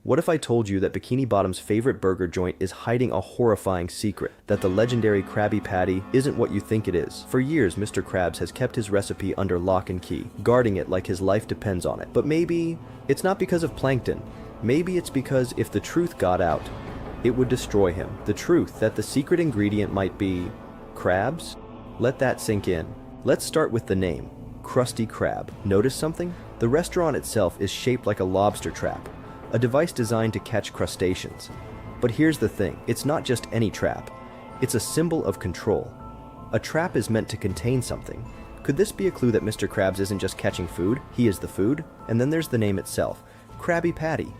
What if I told you that Bikini Bottom's favorite burger joint is hiding a horrifying secret? That the legendary Krabby Patty isn't what you think it is? For years, Mr. Krabs has kept his recipe under lock and key, guarding it like his life depends on it. But maybe it's not because of plankton. Maybe it's because if the truth got out, it would destroy him. The truth that the secret ingredient might be crabs? Let that sink in. Let's start with the name, Krusty Krab. Notice something? The restaurant itself is shaped like a lobster trap, a device designed to catch crustaceans. But here's the thing, it's not just any trap. It's a symbol of control. A trap is meant to contain something. Could this be a clue that Mr. Krabs isn't just catching food, he is the food? And then there's the name itself, Krabby Patty.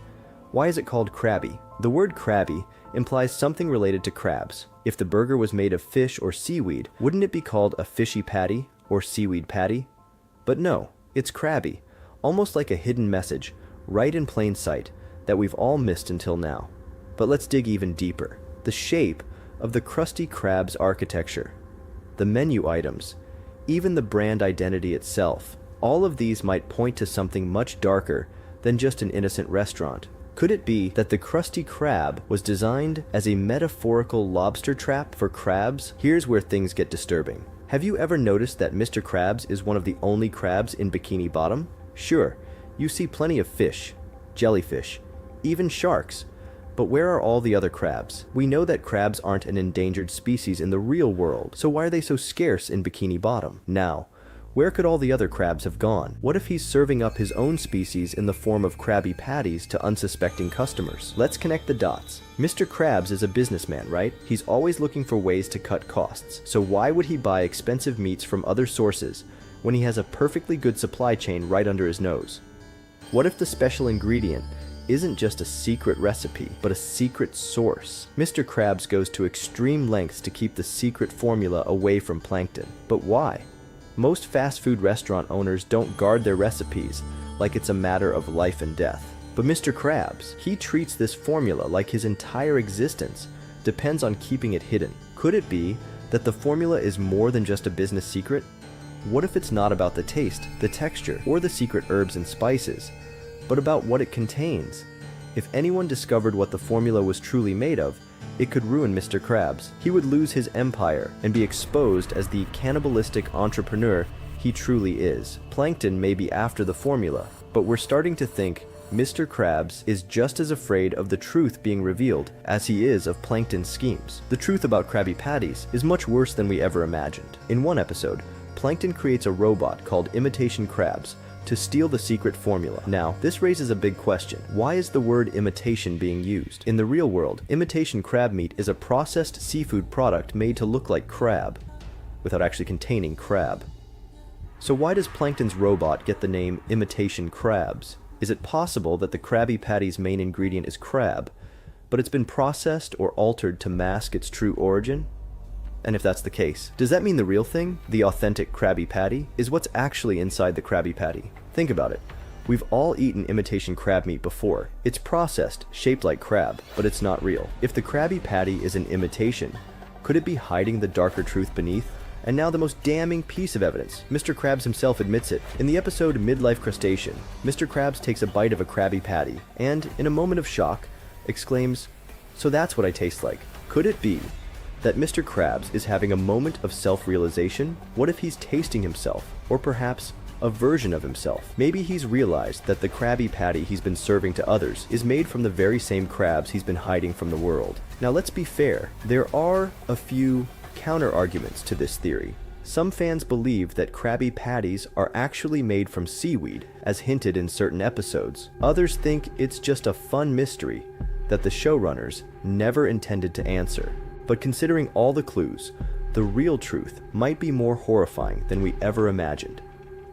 Why is it called Krabby? The word Krabby implies something related to crabs. If the burger was made of fish or seaweed, wouldn't it be called a fishy patty or seaweed patty? But no, it's Krabby, almost like a hidden message, right in plain sight, that we've all missed until now. But let's dig even deeper. The shape of the Krusty Krab's architecture, the menu items, even the brand identity itself, all of these might point to something much darker than just an innocent restaurant. Could it be that the Krusty Krab was designed as a metaphorical lobster trap for crabs? Here's where things get disturbing. Have you ever noticed that Mr. Krabs is one of the only crabs in Bikini Bottom? Sure, you see plenty of fish, jellyfish, even sharks. But where are all the other crabs? We know that crabs aren't an endangered species in the real world, so why are they so scarce in Bikini Bottom? Now, where could all the other crabs have gone? What if he's serving up his own species in the form of Krabby Patties to unsuspecting customers? Let's connect the dots. Mr. Krabs is a businessman, right? He's always looking for ways to cut costs. So why would he buy expensive meats from other sources when he has a perfectly good supply chain right under his nose? What if the special ingredient isn't just a secret recipe, but a secret source? Mr. Krabs goes to extreme lengths to keep the secret formula away from plankton. But why? Most fast food restaurant owners don't guard their recipes like it's a matter of life and death. But Mr. Krabs, he treats this formula like his entire existence depends on keeping it hidden. Could it be that the formula is more than just a business secret? What if it's not about the taste, the texture, or the secret herbs and spices, but about what it contains? If anyone discovered what the formula was truly made of, it could ruin Mr. Krabs. He would lose his empire and be exposed as the cannibalistic entrepreneur he truly is. Plankton may be after the formula, but we're starting to think Mr. Krabs is just as afraid of the truth being revealed as he is of Plankton's schemes. The truth about Krabby Patties is much worse than we ever imagined. In one episode, Plankton creates a robot called Imitation Krabs to steal the secret formula. Now, this raises a big question. Why is the word imitation being used? In the real world, imitation crab meat is a processed seafood product made to look like crab, without actually containing crab. So why does Plankton's robot get the name Imitation Krabs? Is it possible that the Krabby Patty's main ingredient is crab, but it's been processed or altered to mask its true origin? And if that's the case, does that mean the real thing, the authentic Krabby Patty, is what's actually inside the Krabby Patty? Think about it. We've all eaten imitation crab meat before. It's processed, shaped like crab, but it's not real. If the Krabby Patty is an imitation, could it be hiding the darker truth beneath? And now the most damning piece of evidence. Mr. Krabs himself admits it. In the episode Midlife Crustacean, Mr. Krabs takes a bite of a Krabby Patty and, in a moment of shock, exclaims, "So that's what I taste like." Could it be that Mr. Krabs is having a moment of self-realization? What if he's tasting himself, or perhaps a version of himself? Maybe he's realized that the Krabby Patty he's been serving to others is made from the very same crabs he's been hiding from the world. Now let's be fair, there are a few counter-arguments to this theory. Some fans believe that Krabby Patties are actually made from seaweed, as hinted in certain episodes. Others think it's just a fun mystery that the showrunners never intended to answer. But considering all the clues, the real truth might be more horrifying than we ever imagined.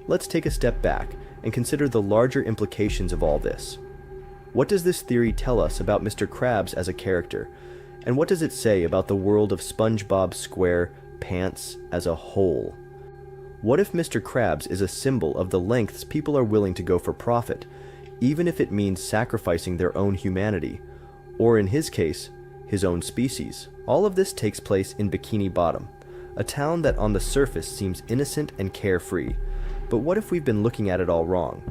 Let's take a step back and consider the larger implications of all this. What does this theory tell us about Mr. Krabs as a character? And what does it say about the world of SpongeBob SquarePants as a whole? What if Mr. Krabs is a symbol of the lengths people are willing to go for profit, even if it means sacrificing their own humanity, or in his case, his own species? All of this takes place in Bikini Bottom, a town that on the surface seems innocent and carefree. But what if we've been looking at it all wrong?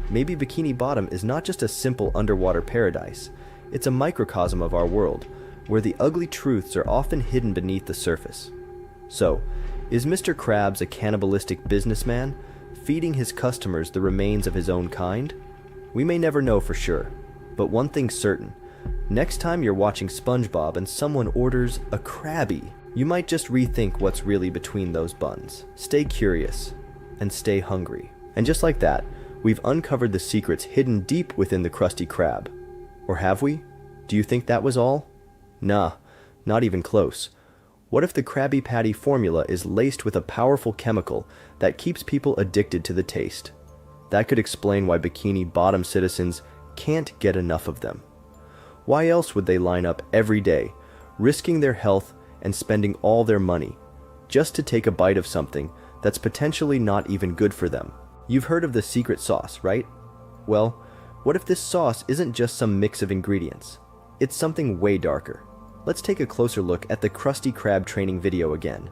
Maybe Bikini Bottom is not just a simple underwater paradise. It's a microcosm of our world, where the ugly truths are often hidden beneath the surface. So, is Mr. Krabs a cannibalistic businessman, feeding his customers the remains of his own kind? We may never know for sure, but one thing's certain. Next time you're watching SpongeBob and someone orders a Krabby, you might just rethink what's really between those buns. Stay curious, and stay hungry. And just like that, we've uncovered the secrets hidden deep within the Krusty Krab. Or have we? Do you think that was all? Nah, not even close. What if the Krabby Patty formula is laced with a powerful chemical that keeps people addicted to the taste? That could explain why Bikini Bottom citizens can't get enough of them. Why else would they line up every day, risking their health and spending all their money, just to take a bite of something that's potentially not even good for them? You've heard of the secret sauce, right? Well, what if this sauce isn't just some mix of ingredients? It's something way darker. Let's take a closer look at the Krusty Krab training video again,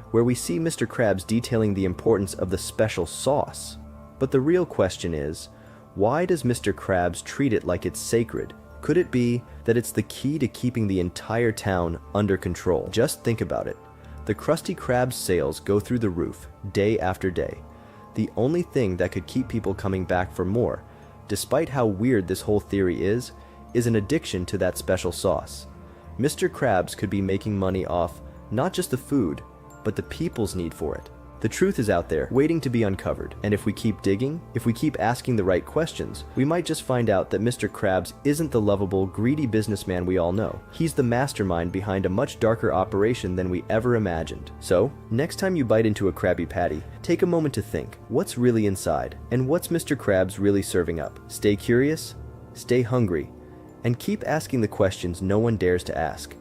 where we see Mr. Krabs detailing the importance of the special sauce. But the real question is, why does Mr. Krabs treat it like it's sacred? Could it be that it's the key to keeping the entire town under control? Just think about it. The Krusty Krab's sales go through the roof, day after day. The only thing that could keep people coming back for more, despite how weird this whole theory is an addiction to that special sauce. Mr. Krabs could be making money off not just the food, but the people's need for it. The truth is out there, waiting to be uncovered. And if we keep digging, if we keep asking the right questions, we might just find out that Mr. Krabs isn't the lovable, greedy businessman we all know. He's the mastermind behind a much darker operation than we ever imagined. So, next time you bite into a Krabby Patty, take a moment to think, what's really inside? And what's Mr. Krabs really serving up? Stay curious, stay hungry, and keep asking the questions no one dares to ask.